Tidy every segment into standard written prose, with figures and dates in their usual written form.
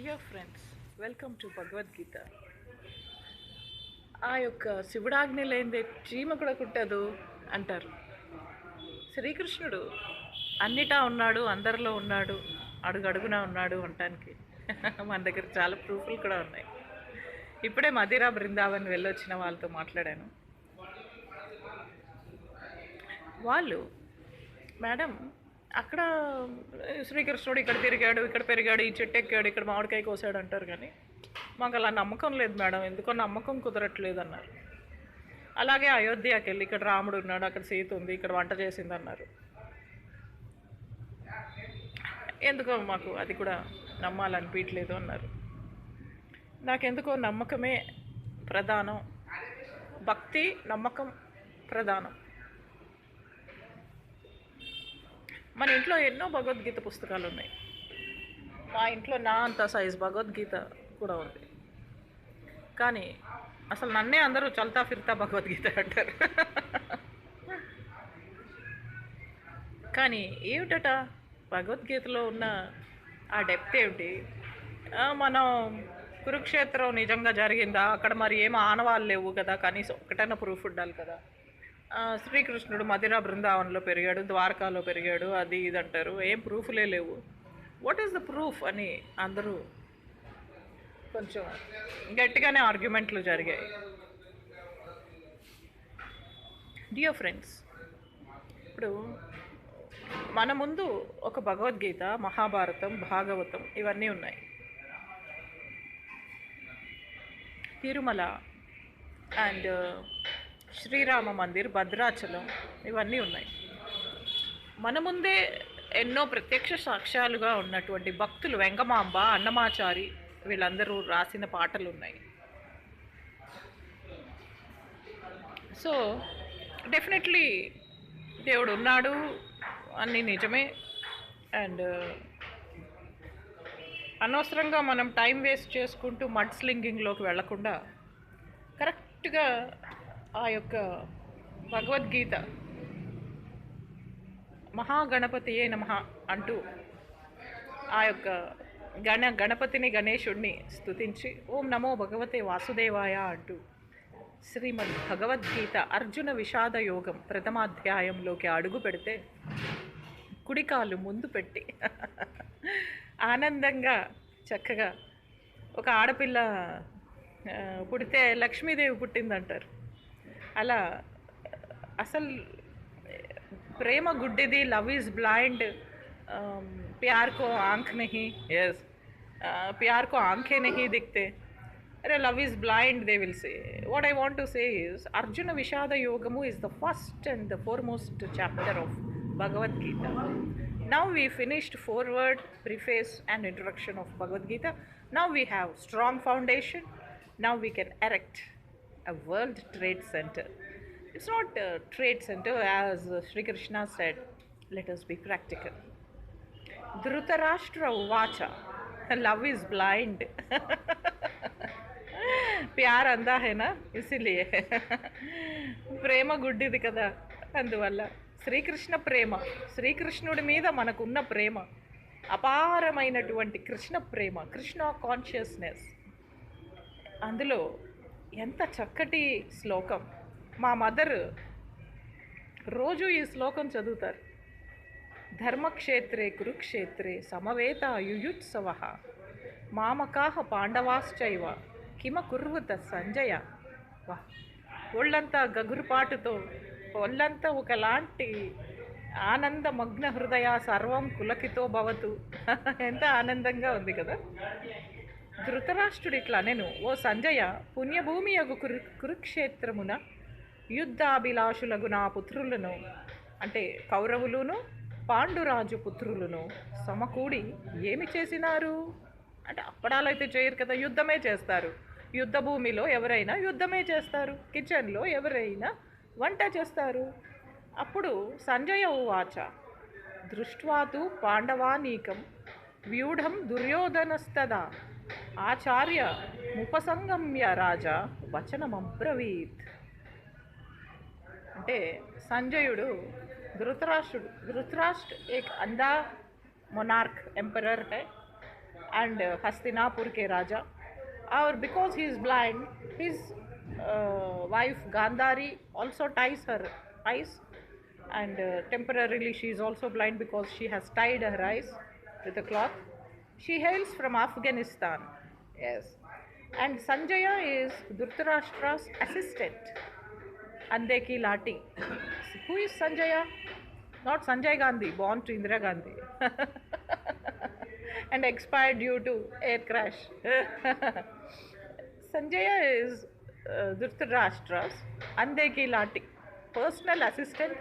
Dear friends, welcome to Bhagavad Gita. ఆ యొక్క శివుడాజ్ఞ లేనిదే చీమ కూడా కుట్టదు అంటారు. శ్రీకృష్ణుడు అన్నిటా ఉన్నాడు, అందరిలో ఉన్నాడు, అడుగడుగునా ఉన్నాడు అనటానికి మన దగ్గర చాలా ప్రూఫ్లు కూడా ఉన్నాయి. ఇప్పుడే మదిరా బృందావన్ వెళ్ళొచ్చిన వాళ్ళతో మాట్లాడాను. వాళ్ళు, మేడం, అక్కడ శ్రీకృష్ణుడు ఇక్కడ తిరిగాడు, ఇక్కడ పెరిగాడు, ఈ చెట్టు ఎక్కాడు, ఇక్కడ మామిడికాయ కోసాడు అంటారు, కానీ మాకు అలా నమ్మకం లేదు మేడం, ఎందుకో నమ్మకం కుదరట్లేదు అన్నారు. అలాగే అయోధ్యకి వెళ్ళి ఇక్కడ రాముడు ఉన్నాడు, అక్కడ సీత ఉంది, ఇక్కడ వంట చేసింది అన్నారు. ఎందుకో మాకు అది కూడా నమ్మాలనిపించలేదు అన్నారు. నాకెందుకో నమ్మకమే ప్రధానం, భక్తి నమ్మకం ప్రధానం. మన ఇంట్లో ఎన్నో భగవద్గీత పుస్తకాలు ఉన్నాయి. మా ఇంట్లో నా అంత సైజు భగవద్గీత కూడా ఉంది. కానీ అసలు నన్నే అందరూ చల్తా ఫిర్తా భగవద్గీత అంటారు. కానీ ఏమిటట భగవద్గీతలో ఉన్న ఆ డెప్త్ ఏమిటి? మనం కురుక్షేత్రం నిజంగా జరిగిందా? అక్కడ మరి ఏం ఆనవాళ్ళు లేవు కదా, కనీసం ఒకటైనా ప్రూఫ్ ఉండాలి కదా. శ్రీకృష్ణుడు మదిరా బృందావనంలో పెరిగాడు, ద్వారకాలో పెరిగాడు, అది ఇది అంటారు, ఏం ప్రూఫ్లే లేవు. వాట్ ఈస్ ద ప్రూఫ్ అని అందరూ కొంచెం గట్టిగానే ఆర్గ్యుమెంట్లు జరిగాయి. డియర్ ఫ్రెండ్స్, ఇప్పుడు మన ముందు ఒక భగవద్గీత, మహాభారతం, భాగవతం ఇవన్నీ ఉన్నాయి. తిరుమల అండ్ శ్రీరామ మందిర్, భద్రాచలం ఇవన్నీ ఉన్నాయి. మన ముందే ఎన్నో ప్రత్యక్ష సాక్ష్యాలుగా ఉన్నటువంటి భక్తులు, వెంగమాంబ, అన్నమాచారి, వీళ్ళందరూ రాసిన పాటలు ఉన్నాయి. సో డెఫినెట్లీ దేవుడు ఉన్నాడు, అన్నీ నిజమే. అండ్ అనవసరంగా మనం టైం వేస్ట్ చేసుకుంటూ మడ్ స్లింగింగ్లోకి వెళ్లకుండా కరెక్ట్గా ఆ యొక్క భగవద్గీత మహాగణపతియే నమః అంటూ ఆ యొక్క గణపతిని, గణేశుడిని స్తుతించి ఓం నమో భగవతే వాసుదేవాయ అంటూ శ్రీమద్ భగవద్గీత అర్జున విషాద యోగం ప్రథమాధ్యాయంలోకి అడుగు పెడితే కుడికాలు ముందు పెట్టి ఆనందంగా చక్కగా ఒక ఆడపిల్ల పుడితే లక్ష్మీదేవి పుట్టిందంటారు. అలా అసలు ప్రేమ గుడ్డిది, లవ్ ఈజ్ బ్లైండ్, ప్యార్ కో ఆంఖ్ నహీ, ఎస్ ప్యార్ కో ఆంఖే నహీ దిక్తే, అరే love is blind they will say. What I want to say is Arjuna Vishada యోగము is the first and the foremost chapter of Bhagavad Gita. Now we finished foreword, preface and introduction of Bhagavad Gita. Now we have strong foundation. Now we can erect a World Trade Center. It's not a trade center, as Sri Krishna said. Let us be practical. Dhritarashtra uvacha, love is blind. प्यार अंधा है ना, इसीलिए ప్రేమ గుడ్డిది కదా, అందువల్ల శ్రీకృష్ణ ప్రేమ, శ్రీకృష్ణుడి మీద మనకున్న ప్రేమ, అపారమైనటువంటి కృష్ణ ప్రేమ, కృష్ణ కాన్షియస్నెస్. అందులో ఎంత చక్కటి శ్లోకం. మా మదర్ రోజు ఈ శ్లోకం చదువుతారు. ధర్మక్షేత్రే కురుక్షేత్రే సమవేత యుయుత్సవః మామకాః పాండవాశ్చైవ కిమ కుర్వత సంజయ. వా, ఒళ్ళంతా గగురుపాటుతో, ఒళ్ళంతా ఒకలాంటి ఆనందమగ్న హృదయ సర్వం పులకితో భవతు. ఎంత ఆనందంగా ఉంది కదా. ధృతరాష్ట్రుడు ఇట్లా నేను, ఓ సంజయ, పుణ్యభూమి యగు కురుక్షేత్రమున యుద్ధాభిలాషులగు నా పుత్రులను, అంటే కౌరవులును పాండురాజు పుత్రులను సమకూడి ఏమి చేసినారు అంటే, అప్పడాలైతే చేయరు కదా, యుద్ధమే చేస్తారు. యుద్ధ భూమిలో ఎవరైనా యుద్ధమే చేస్తారు, కిచెన్లో ఎవరైనా వంట చేస్తారు. అప్పుడు సంజయ ఉవాచ దృష్ట్వాతు పాండవానీకం వ్యూఢం దుర్యోధనస్తదా ఆచార్య ముపసంగమ్య రాజా వచనమబ్రవీత్. అంటే సంజయుడు ధృతరాష్ట్రుడు, ధృతరాష్ట్ర ఏక్ అందా monarch, emperor high, and Hastinapur ke Raja. Or because he is blind, his wife Gandhari also ties her eyes, and temporarily she is also blind because she has tied her eyes with a cloth. She hails from Afghanistan. Yes. And Sanjaya is Dhritarashtra's assistant. Ande ki lati. Who is Sanjaya? Not Sanjay Gandhi, born to Indira Gandhi and expired due to air crash. Sanjaya is Dhritarashtra's Ande ki lati, personal assistant,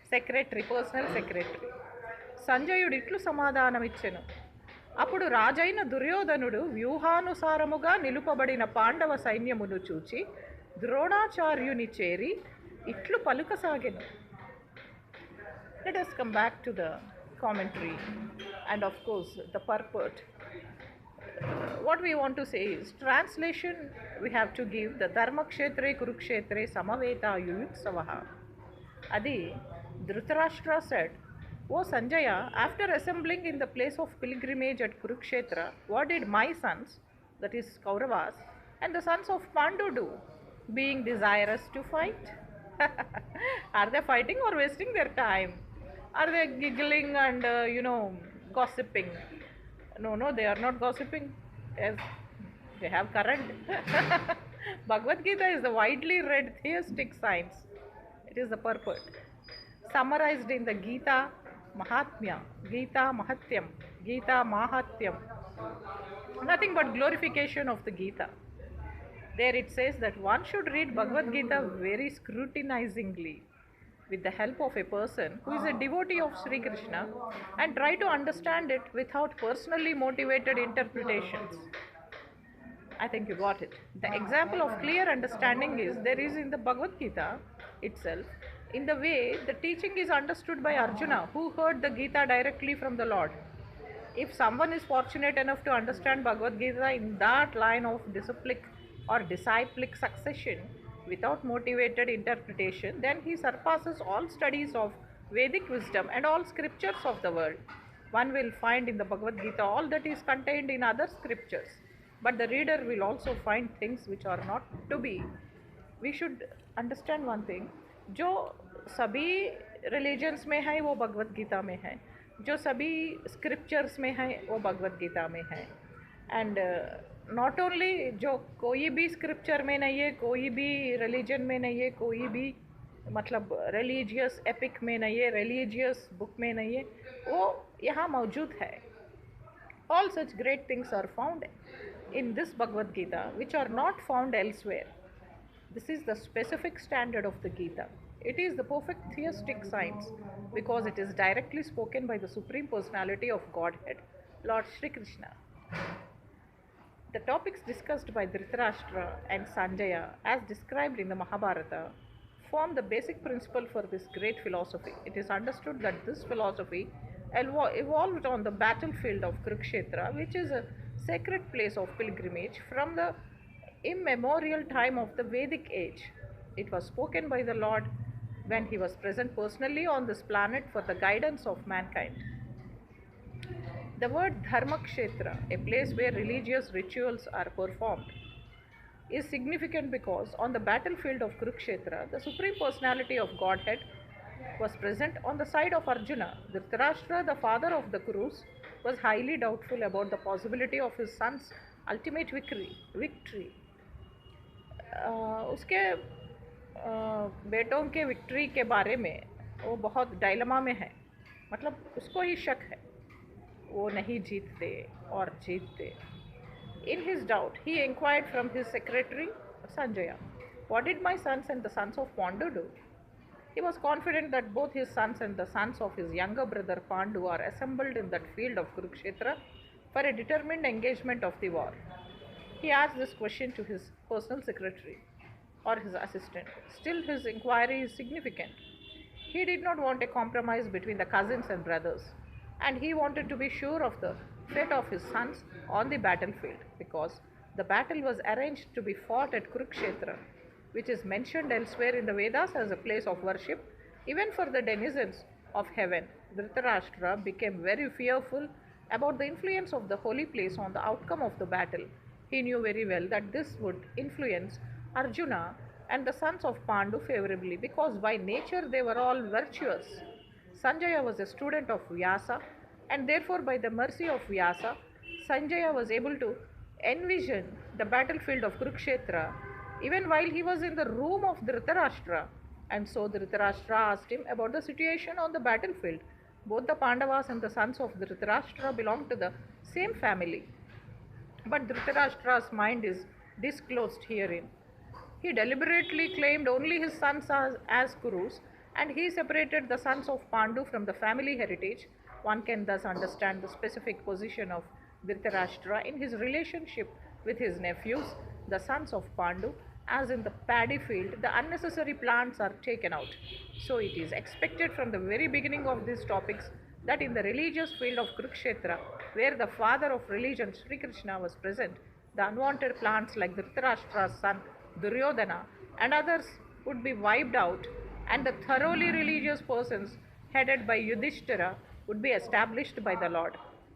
secretary, personal secretary. సంజయుడు ఇట్లు సమాధానమిచ్చెను. అప్పుడు రాజైన దుర్యోధనుడు వ్యూహానుసారముగా నిలుపబడిన పాండవ సైన్యమును చూచి ద్రోణాచార్యుని చేరి ఇట్లు పలుకసాగెను. Let us come back to the commentary and of course the purport. What we want to say is, translation we have to give the Dharmakshetre Kurukshetre Samaveta Yuyutsavaha. Adi Dhritarashtra said, O Sanjaya, after assembling in the place of pilgrimage at Kurukshetra, what did my sons, that is Kauravas, and the sons of Pandu do, being desirous to fight? Are they fighting or wasting their time? Are they giggling and, gossiping? No, they are not gossiping. Yes, they have current. Bhagavad Gita is the widely read theistic science. It is the purport. Summarized in the Gita Mahatmya, Gita Mahatyam, Gita Mahatyam. Nothing but glorification of the Gita. There it says that one should read Bhagavad Gita very scrutinizingly with the help of a person who is a devotee of Sri Krishna and try to understand it without personally motivated interpretations. I think you got it. The example of clear understanding is there is in the Bhagavad Gita itself, in the way the teaching is understood by Arjuna, who heard the Gita directly from the Lord. If someone is fortunate enough to understand Bhagavad Gita in that line of disciplic or disciplic succession without motivated interpretation, then he surpasses all studies of Vedic wisdom and all scriptures of the world. One will find in the Bhagavad Gita all that is contained in other scriptures, but the reader will also find things which are not to be. We should understand one thing, जो सभी religions में है वो भगवत गीता में है, जो सभी scriptures में है वो भगवत गीता में है. एंड नॉट ओनली जो कोई भी स्क्रिप्चर में नहीं है, कोई भी रिलीजन में नहीं है, कोई भी मतलब रिलीजियस एपिक में नहीं है, रिलीजियस बुक में नहीं है, वो यहाँ मौजूद है. All such great things are found in this Bhagavad Gita which are not found elsewhere. This is the specific standard of the Gita. It is the perfect theistic science because it is directly spoken by the Supreme Personality of Godhead, Lord Shri Krishna. The topics discussed by Dhritarashtra and Sanjaya as described in the Mahabharata form the basic principle for this great philosophy. It is understood that this philosophy evolved on the battlefield of Kurukshetra, which is a sacred place of pilgrimage from the immemorial time of the Vedic age. It was spoken by the Lord when he was present personally on this planet for the guidance of mankind. The word Dharmakshetra, a place where religious rituals are performed, is significant because on the battlefield of Kurukshetra, the Supreme Personality of Godhead was present on the side of Arjuna. Dhritarashtra, the father of the Kurus, was highly doubtful about the possibility of his son's ultimate victory. उसके बेटों के victory के बारे में वो बहुत dilemma में है, मतलब उसको ही शक है वो नहीं जीतते और जीतते. In his doubt, he inquired from his secretary Sanjaya, what did my sons and the sons of Pandu do? He was confident that both his sons and the sons of his younger brother Pandu are assembled in that field of Kurukshetra for a determined engagement of the war. He asked this question to his personal secretary or his assistant. Still, his inquiry is significant. He did not want a compromise between the cousins and brothers, and he wanted to be sure of the fate of his sons on the battlefield because the battle was arranged to be fought at Kurukshetra, which is mentioned elsewhere in the Vedas as a place of worship, even for the denizens of heaven. Dhritarashtra became very fearful About the influence of the holy place on the outcome of the battle, he knew very well that this would influence Arjuna and the sons of Pandu favorably because by nature they were all virtuous. Sanjaya was a student of Vyasa, and therefore, by the mercy of Vyasa, Sanjaya was able to envision the battlefield of Kurukshetra even while he was in the room of Dhritarashtra. And so Dhritarashtra asked him about the situation on the battlefield. Both the Pandavas and the sons of Dhritarashtra belonged to the same family. But Dhritarashtra's mind is disclosed herein. He deliberately claimed only his sons as Kurus, and he separated the sons of Pandu from the family heritage. One can thus understand the specific position of Dhritarashtra in his relationship with his nephews, the sons of Pandu, as in the paddy field, the unnecessary plants are taken out. So it is expected from the very beginning of these topics that in the religious field of Kurukshetra, where the father of religion Sri Krishna was present, the unwanted plants like Dhritarashtra's son Duryodhana and others would be wiped out, and the thoroughly religious persons headed by Yudhishthira would be established by the Lord.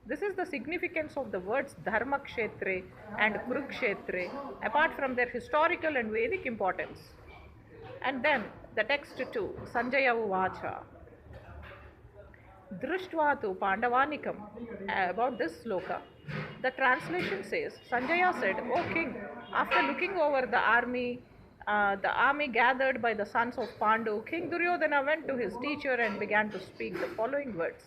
This is the significance of the words Dharma Kshetre and Kurukshetre apart from their historical and Vedic importance. And then the text 2, Sanjaya Uvacha. Drishtva tu Pandavanikam. About this sloka, the translation says, Sanjaya said, O king, after looking over the army gathered by the sons of Pandu, King Duryodhana went to his teacher and began to speak the following words.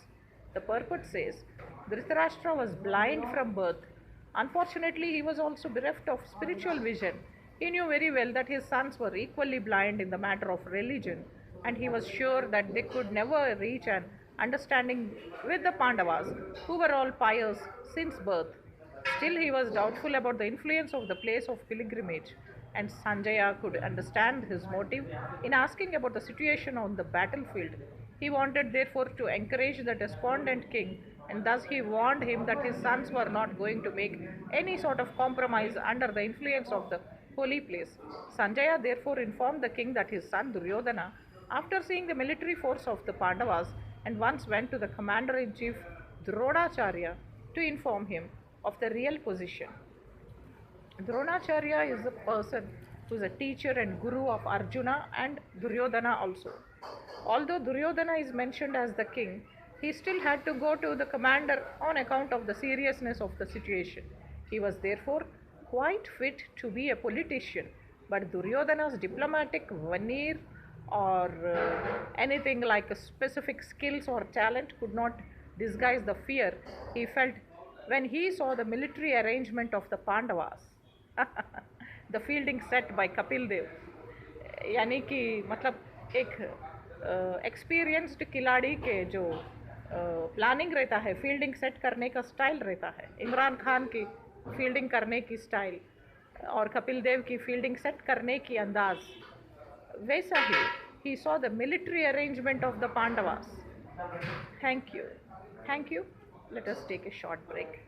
The purport says, Dhritarashtra was blind from birth. Unfortunately, he was also bereft of spiritual vision. He knew very well that his sons were equally blind in the matter of religion, and he was sure that they could never reach an understanding with the Pandavas, who were all pious since birth. Still, he was doubtful about the influence of the place of pilgrimage, and Sanjaya could understand his motive in asking about the situation on the battlefield. He wanted, therefore, to encourage the despondent king, and thus he warned him that his sons were not going to make any sort of compromise under the influence of the holy place. Sanjaya therefore informed the king that his son Duryodhana, after seeing the military force of the Pandavas, and once went to the commander-in-chief Dronacharya to inform him of the real position. Dronacharya is the person who is a teacher and guru of Arjuna and Duryodhana also. Although Duryodhana is mentioned as the king, he still had to go to the commander on account of the seriousness of the situation. He was therefore quite fit to be a politician, but Duryodhana's diplomatic veneer or anything like a specific skills or talent could not disguise the fear he felt when he saw the military arrangement of the Pandavas. The fielding set by Kapil Dev, यानी कि मतलब एक experienced खिलाड़ी के जो planning रहता है, fielding set करने का स्टाइल रहता है, इमरान खान की फील्डिंग करने की स्टाइल और कपिल देव की फील्डिंग सेट करने की अंदाज, वैसा ही saw the military arrangement of the Pandavas. Thank you. Let us take a short break.